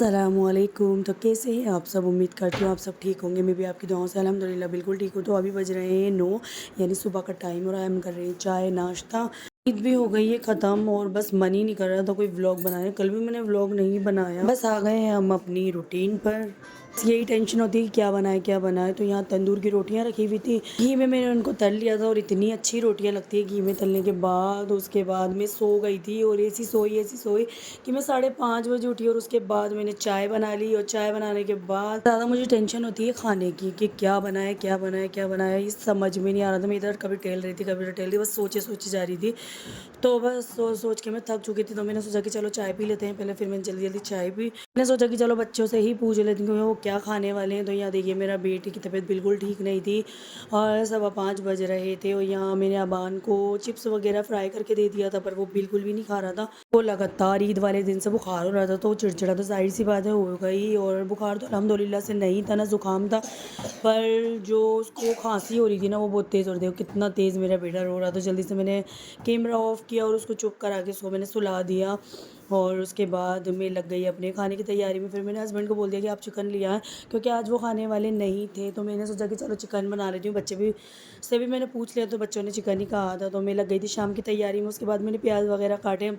अस्सलामुअलैकुम। तो कैसे हैं आप सब? उम्मीद करती हूँ आप सब ठीक होंगे। मैं भी आपकी दुआओं से अल्हम्दुलिल्लाह बिल्कुल ठीक हूँ। तो अभी बज रहे हैं 9, यानी सुबह का टाइम हो रहा है। हम कर रहे हैं चाय नाश्ता। ईद भी हो गई है ख़त्म और बस मन ही नहीं कर रहा था कोई व्लॉग बनाने। कल भी मैंने व्लॉग नहीं बनाया। बस आ गए हैं हम अपनी रूटीन पर। यही टेंशन होती है कि क्या बनाए क्या बनाए। तो यहाँ तंदूर की रोटियाँ रखी हुई थी, घी में मैंने उनको तल लिया था और इतनी अच्छी रोटियाँ लगती है घी में तलने के बाद। उसके बाद मैं सो गई थी और ऐसी सोई कि मैं 5:30 बजे उठी और उसके बाद मैंने चाय बना ली। और चाय बनाने के बाद ज़्यादा मुझे टेंशन होती है खाने की कि क्या बनाए क्या बनाए क्या बनाए, ये समझ में नहीं आ रहा था। मैं इधर कभी टहल रही थी कभी उधर टहल रही थी, बस सोचे सोचे जा रही थी। तो बस सोच सोच के मैं थक चुकी थी। तो मैंने सोचा कि चलो चाय पी लेते हैं पहले। फिर मैंने जल्दी जल्दी चाय पी। मैंने सोचा कि चलो बच्चों से ही पूछ लेती हूँ वो क्या खाने वाले हैं। तो यहाँ देखिए मेरा बेटी की तबीयत बिल्कुल ठीक नहीं थी और 5:15 बज रहे थे। और यहाँ मैंने अबान को चिप्स वगैरह फ्राई करके दे दिया था, पर वो बिल्कुल भी नहीं खा रहा था। वो लगातार ईद वाले दिन से बुखार हो रहा था, तो वो चिड़चिड़ा तो जाहिर सी बात है हो गई। और बुखार तो अल्हम्दुलिल्लाह से नहीं था, ना ज़ुकाम था, पर जो उसको खांसी हो रही थी ना वो बहुत तेज़ हो रही थी। कितना तेज़ मेरा बेटा रो रहा था। जल्दी से मैंने कैमरा ऑफ किया और उसको चुप करा के उसको मैंने सुला दिया। और उसके बाद मैं लग गई अपने खाने की तैयारी में। फिर मैंने हस्बैंड को बोल दिया कि आप चिकन ले आएँ, क्योंकि आज वो खाने वाले नहीं थे। तो मैंने सोचा कि चलो चिकन बना लेती हूँ। बच्चे भी से भी मैंने पूछ लिया तो बच्चों ने चिकन ही कहा था। तो मैं लग गई थी शाम की तैयारी में। उसके बाद मैंने प्याज वगैरह काटे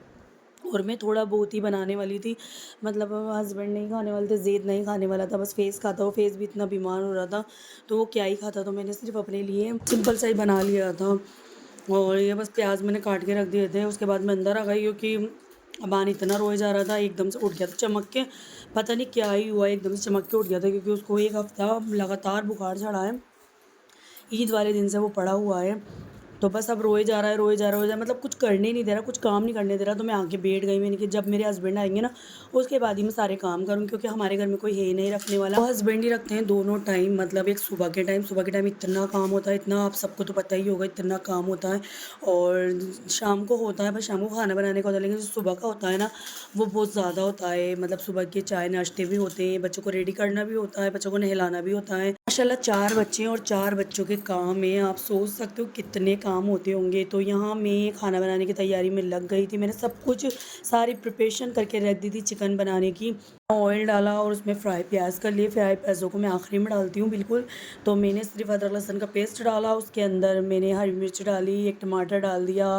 और मैं थोड़ा बहुत ही बनाने वाली थी। मतलब हस्बैंड नहीं खाने वाले थे, ज़ैद नहीं खाने वाला था, बस फेस खाता। वो फेस भी इतना बीमार हो रहा था तो वो क्या ही खाता। तो मैंने सिर्फ अपने लिए सिंपल सा ही बना लिया था। और ये बस प्याज मैंने काट के रख दिए थे। उसके बाद मैं अंदर आ गई क्योंकि अबान इतना रोए जा रहा था, एकदम से उठ गया था चमक के। पता नहीं क्या ही हुआ, एकदम से चमक के उठ गया था क्योंकि उसको 1 हफ्ता लगातार बुखार चढ़ा है। ईद वाले दिन से वो पड़ा हुआ है। तो बस अब रोए जा रहा है रोए जा रहा है रोए जा रहा है, मतलब कुछ करने ही नहीं दे रहा, कुछ काम नहीं करने दे रहा। तो मैं आके बैठ गई। मैंने कि जब मेरे हस्बैंड आएंगे ना उसके बाद ही मैं सारे काम करूँ, क्योंकि हमारे घर में कोई है ही नहीं रखने वाला। वो हस्बैंड ही रखते हैं दोनों टाइम। मतलब एक सुबह के टाइम इतना काम होता है, इतना आप सबको तो पता ही होगा, इतना काम होता है। और शाम को होता है, बस शाम को खाना बनाने का होता है। लेकिन जो सुबह का होता है ना वो बहुत ज़्यादा होता है। मतलब सुबह के चाय नाश्ते भी होते हैं, बच्चों को रेडी करना भी होता है, बच्चों को नहलाना भी होता है। माशाल्लाह 4 बच्चे हैं और 4 बच्चों के काम हैं। आप सोच सकते हो कितने काम होते होंगे। तो यहाँ मैं खाना बनाने की तैयारी में लग गई थी। मैंने सब कुछ सारी प्रिपरेशन करके रख दी थी चिकन बनाने की। ऑयल डाला और उसमें फ्राई प्याज कर लिए। फ्राई प्याज़ों को मैं आखिरी में डालती हूँ बिल्कुल। तो मैंने सिर्फ अदरक लहसुन का पेस्ट डाला, उसके अंदर मैंने हरी मिर्च डाली, एक टमाटर डाल दिया,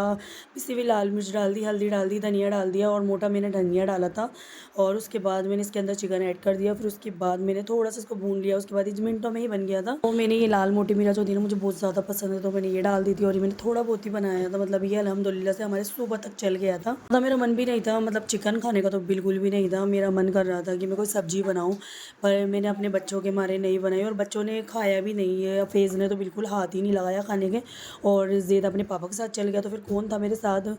पिसी हुई लाल मिर्च डाल दी, हल्दी डाल दी, धनिया डाल दिया और मोटा मैंने धनिया डाला था। और उसके बाद मैंने इसके अंदर चिकन ऐड कर दिया। फिर उसके बाद मैंने थोड़ा सा इसको भून लिया। उसके बाद 1 मिनटों में ही बन गया था। तो मैंने ये लाल मोटी मिर्च होती है ना मुझे बहुत ज़्यादा पसंद है, तो मैंने ये डाल दी थी। और ये मैंने थोड़ा बहुत ही बनाया था। मतलब ये अल्हम्दुलिल्लाह से हमारे सुबह तक चल गया था। तो मेरा मन भी नहीं था, मतलब चिकन खाने का तो बिल्कुल भी नहीं था। मेरा मन कर रहा था कि मैं कोई सब्जी बनाऊँ, पर मैंने अपने बच्चों के मारे नहीं बनाई और बच्चों ने खाया भी नहीं है। फैज़ ने तो बिल्कुल हाथ ही नहीं लगाया खाने के। और ज़ैद अपने पापा के साथ चल गया, तो फिर कौन था मेरे साथ।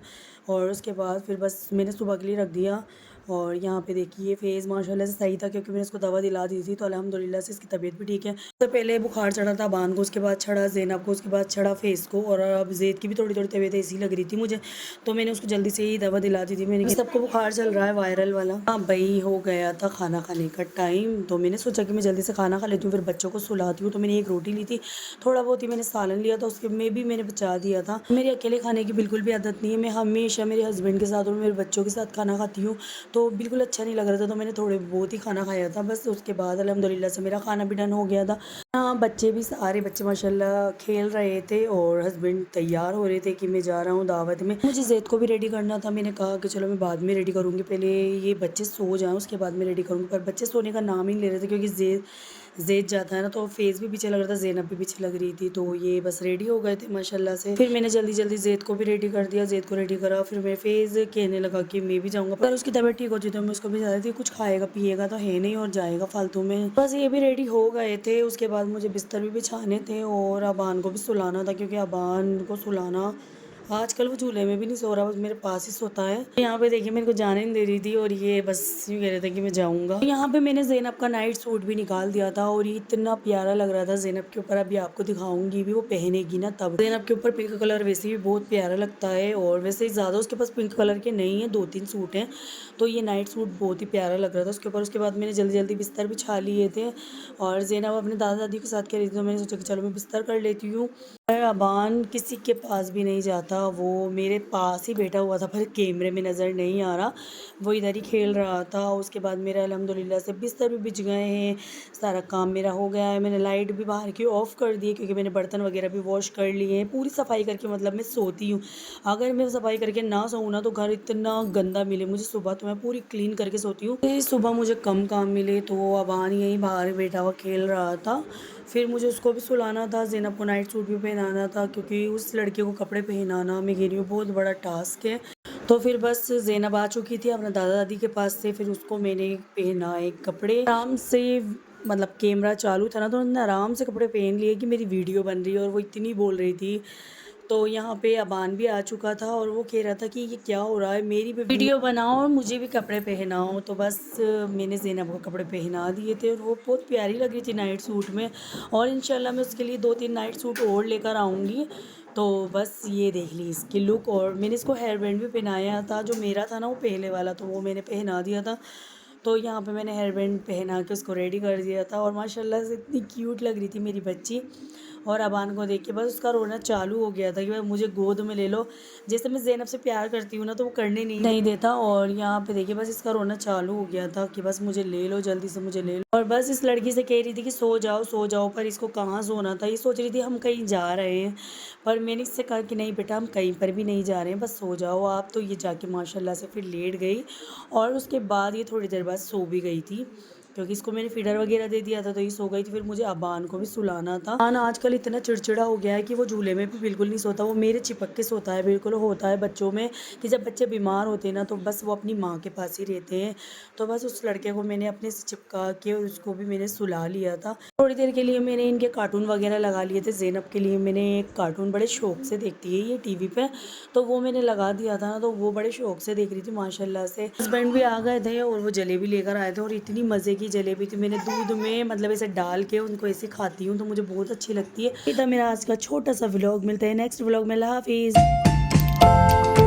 और उसके बाद फिर बस मैंने सुबह के लिए रख दिया। और यहाँ पे देखिए फ़ेज़ माशाल्लाह से सही था, क्योंकि मैंने उसको दवा दिला दी थी। तो अल्हम्दुलिल्लाह से इसकी तबीयत भी ठीक है। तो पहले बुखार चढ़ा था बान को, उसके बाद चढ़ा ज़ैनब को, उसके बाद चढ़ा फ़ेज़ को। और अब ज़ैद की भी थोड़ी थोड़ी तबीयत ऐसी लग रही थी मुझे, तो मैंने उसको जल्दी से ही दवा दिला दी थी। मैंने कि सबको बुखार चल रहा है वायरल वाला। हाँ भाई, हो गया था खाना खाने का टाइम। तो मैंने सोचा कि मैं जल्दी से खाना खा लेती हूँ, फिर बच्चों को सुलाती हूँ। तो मैंने एक रोटी ली थी, थोड़ा बहुत ही मैंने सालन लिया था, उसके में भी मैंने बचा दिया था। मेरी अकेले खाने की बिल्कुल भी आदत नहीं है। मैं हमेशा मेरे हस्बैंड के साथ और मेरे बच्चों के साथ खाना खाती हूँ, तो बिल्कुल अच्छा नहीं लग रहा था। तो मैंने थोड़े बहुत ही खाना खाया था बस। उसके बाद अल्हम्दुलिल्लाह से मेरा खाना भी डन हो गया था। हाँ, बच्चे भी सारे बच्चे माशाल्लाह खेल रहे थे और हस्बैंड तैयार हो रहे थे कि मैं जा रहा हूँ दावत में। मुझे ज़ैद को भी रेडी करना था। मैंने कहा कि चलो मैं बाद में रेडी करूँगी, पहले ये बच्चे सो जाएँ उसके बाद मैं रेडी करूँगी। पर बच्चे सोने का नाम ही नहीं ले रहे थे, क्योंकि ज़ैद जाता है ना तो फ़ेज़ भी पीछे लग रहा था, ज़ैनब भी पीछे लग रही थी। तो ये बस रेडी हो गए थे माशाल्लाह से। फिर मैंने जल्दी जल्दी ज़ैद को भी रेडी कर दिया। ज़ैद को रेडी करा, फिर मैं फ़ेज़ कहने लगा कि मैं भी जाऊँगा, पर उसकी तबीयत ठीक होती तो मैं उसको भी जा रही थी। कुछ खाएगा पिएगा तो है नहीं और जाएगा फालतू में। बस ये भी रेडी हो गए थे। उसके बाद मुझे बिस्तर भी बिछाने थे और अबान को भी सुलाना था, क्योंकि अबान को सुलाना आजकल वो झूले में भी नहीं सो रहा, बस मेरे पास ही सोता है। यहाँ पे देखिए मेरे को जाने नहीं दे रही थी और ये बस यूँ कह रहे थे कि मैं जाऊँगा। यहाँ पे मैंने ज़ैनब का नाइट सूट भी निकाल दिया था और ये इतना प्यारा लग रहा था ज़ैनब के ऊपर। अभी आपको दिखाऊंगी भी, वो पहनेगी ना तब। ज़ैनब के ऊपर पिंक कलर वैसे भी बहुत प्यारा लगता है, और वैसे ज़्यादा उसके पास पिंक कलर के नहीं है, 2-3 सूट हैं। तो ये नाइट सूट बहुत ही प्यारा लग रहा था उसके ऊपर। उसके बाद मैंने जल्दी जल्दी बिस्तर बिछा लिए थे और ज़ैनब अपने दादा दादी के साथ कह रही थी, तो मैंने सोचा कि चलो मैं बिस्तर कर लेती हूँ। पर अबान किसी के पास भी नहीं जाता था वो मेरे पास ही बैठा हुआ था, पर कैमरे में नज़र नहीं आ रहा, वो इधर ही खेल रहा था। उसके बाद मेरा अल्हम्दुलिल्लाह से बिस्तर भी बिछ गए हैं, सारा काम मेरा हो गया है। मैंने लाइट भी बाहर की ऑफ़ कर दी है क्योंकि मैंने बर्तन वगैरह भी वॉश कर लिए हैं। पूरी सफाई करके मतलब मैं सोती हूँ, अगर मैं सफाई करके ना सोऊँ ना तो घर इतना गंदा मिले मुझे, सुबह तो मैं पूरी क्लीन करके सोती हूँ। सुबह मुझे कम काम मिले तो अबान यहीं बाहर बैठा हुआ खेल रहा था। फिर मुझे उसको भी सुलाना था, ज़ैनब को नाइट सूट भी पहनाना था क्योंकि उस लड़के को कपड़े पहनाना मैं कह रही हूँ बहुत बड़ा टास्क है। तो फिर बस ज़ैनब आ चुकी थी अपने दादा दादी के पास से, फिर उसको मैंने पहनाए कपड़े आराम से, मतलब कैमरा चालू था ना तो उन्होंने आराम से कपड़े पहन लिए कि मेरी वीडियो बन रही है, और वो इतनी बोल रही थी। तो यहाँ पे अबान भी आ चुका था और वो कह रहा था कि ये क्या हो रहा है, मेरी भी वीडियो बनाओ और मुझे भी कपड़े पहनाओ। तो बस मैंने ज़ैनब को कपड़े पहना दिए थे और वो बहुत प्यारी लग रही थी नाइट सूट में, और इंशाल्लाह मैं उसके लिए 2-3 नाइट सूट और लेकर आऊँगी। तो बस ये देख ली इसकी लुक, और मैंने इसको हेयर बैंड भी पहनाया था, जो मेरा था ना वो पहले वाला, तो वो मैंने पहना दिया था। तो यहाँ पे मैंने हेयर बैंड पहना के उसको रेडी कर दिया था, और माशाल्लाह से इतनी क्यूट लग रही थी मेरी बच्ची। और अबान को देख के बस उसका रोना चालू हो गया था कि भाई मुझे गोद में ले लो। जैसे मैं ज़ैनब से प्यार करती हूँ ना तो वो करने नहीं देता, और यहाँ पे देखिए बस इसका रोना चालू हो गया था कि बस मुझे ले लो, जल्दी से मुझे ले लो। और बस इस लड़की से कह रही थी कि सो जाओ सो जाओ, पर इसको कहाँ सोना था, ये सोच रही थी हम कहीं जा रहे हैं। पर मैंने इससे कहा कि नहीं बेटा हम कहीं पर भी नहीं जा रहे हैं, बस सो जाओ आप। तो ये जाके माशाल्लाह से फिर लेट गई, और उसके बाद ये थोड़ी देर बाद सो भी गई थी क्योंकि इसको मैंने फीडर वगैरह दे दिया था तो ये सो गई थी। फिर मुझे अबान को भी सुलाना था। अबान आजकल इतना चिड़चिड़ा हो गया है कि वो झूले में भी बिल्कुल नहीं सोता, वो मेरे चिपक के सोता है। बिल्कुल होता है बच्चों में कि जब बच्चे बीमार होते हैं ना तो बस वो अपनी माँ के पास ही रहते हैं। तो बस उस लड़के को मैंने अपने से चिपका के उसको भी मैंने सुला लिया था। थोड़ी देर के लिए मैंने इनके कार्टून वगैरह लगा लिए थे। ज़ैनब के लिए मैंने एक कार्टून बड़े शौक से देखती है ये टीवी पे, तो वो मैंने लगा दिया था ना, तो वो बड़े शौक से देख रही थी माशाल्लाह से। हस्बैंड भी आ गए थे और वो जलेबी लेकर आए थे, और इतनी मज़े की जलेबी थी। मैंने दूध में मतलब ऐसे डाल के उनको ऐसे खाती हूँ तो मुझे बहुत अच्छी लगती है। ये था मेरा आज का छोटा सा व्लॉग। मिलता है नेक्स्ट व्लॉग में। अल्लाह हाफिज़।